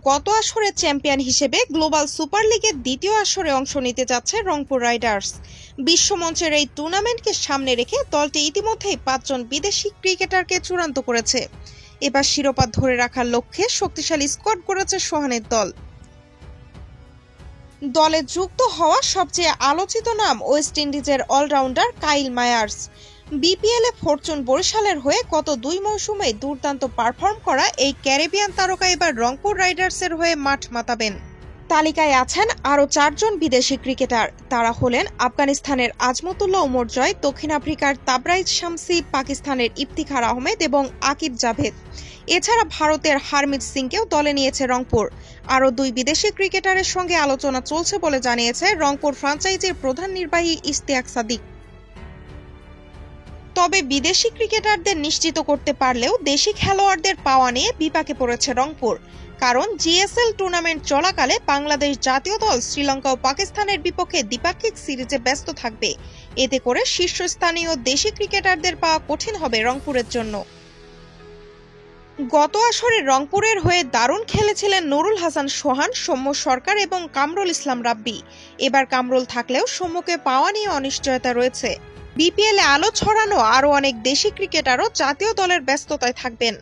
গত আসরে চ্যাম্পিয়ন হিসেবে গ্লোবাল সুপার লিগের দ্বিতীয় আসরে অংশ নিতে যাচ্ছে রংপুর রাইডার্স। বিশ্বমঞ্চের এই টুর্নামেন্টকে সামনে রেখে দলটি ইতিমধ্যেই 5 জন বিদেশি ক্রিকেটারকে চূড়ান্ত করেছে। এবার শিরোপা ধরে রাখার লক্ষ্যে শক্তিশালী স্কোয়াড গড়েছে সোহানের দল। দলে যুক্ত হওয়া সবচেয়ে আলোচিত নাম ওয়েস্ট ইন্ডিজের অলরাউন্ডার কাইল মায়ার্স। বিপিএলে ফরচুন বরিশালের হয়ে গত 2 মৌসুমে দুর্দান্ত পারফর্ম করা এই ক্যারিবিয়ান তারকা এবার রংপুর রাইডার্সের হয়ে মাঠ মাতাবেন। তালিকায় আছেন আরও 4 জন বিদেশি ক্রিকেটার। তারা হলেন আফগানিস্তানের আজমতুল্লাহ উমর জয়, দক্ষিণ আফ্রিকার তাবরাইজ শামসি, পাকিস্তানের ইফতিখার আহমেদ এবং আকিব জাভেদ। এছাড়া ভারতের হারমিত সিংকেও দলে নিয়েছে রংপুর। আরও 2 বিদেশি ক্রিকেটারের সঙ্গে আলোচনা চলছে বলে জানিয়েছে রংপুর ফ্র্যাঞ্চাইজির প্রধান নির্বাহী ইশতিয়াক সাদিক। তবে বিদেশি ক্রিকেটারদের নিশ্চিত করতে পারলেও দেশি খেলোয়াড়দের পাওয়া নিয়ে বিপাকে পড়েছে রংপুর। কারণ জিএসএল টুর্নামেন্ট চলাকালে বাংলাদেশ জাতীয় দল শ্রীলঙ্কা ও পাকিস্তানের বিপক্ষে দ্বিপাক্ষিক সিরিজে ব্যস্ত থাকবে। এতে করে শীর্ষস্থানীয় দেশি ক্রিকেটারদের পাওয়া কঠিন হবে রংপুরের জন্য। গত আসরে রংপুরের হয়ে দারুণ খেলেছিলেন নুরুল হাসান সোহান, সৌম্য সরকার এবং কামরুল ইসলাম রাব্বি। এবার কামরুল থাকলেও সৌম্যকে পাওয়া নিয়ে অনিশ্চয়তা রয়েছে। বিপিএলে আলো ছড়ানো আরও অনেক দেশি ক্রিকেটারও জাতীয় দলের ব্যস্ততায় থাকবেন।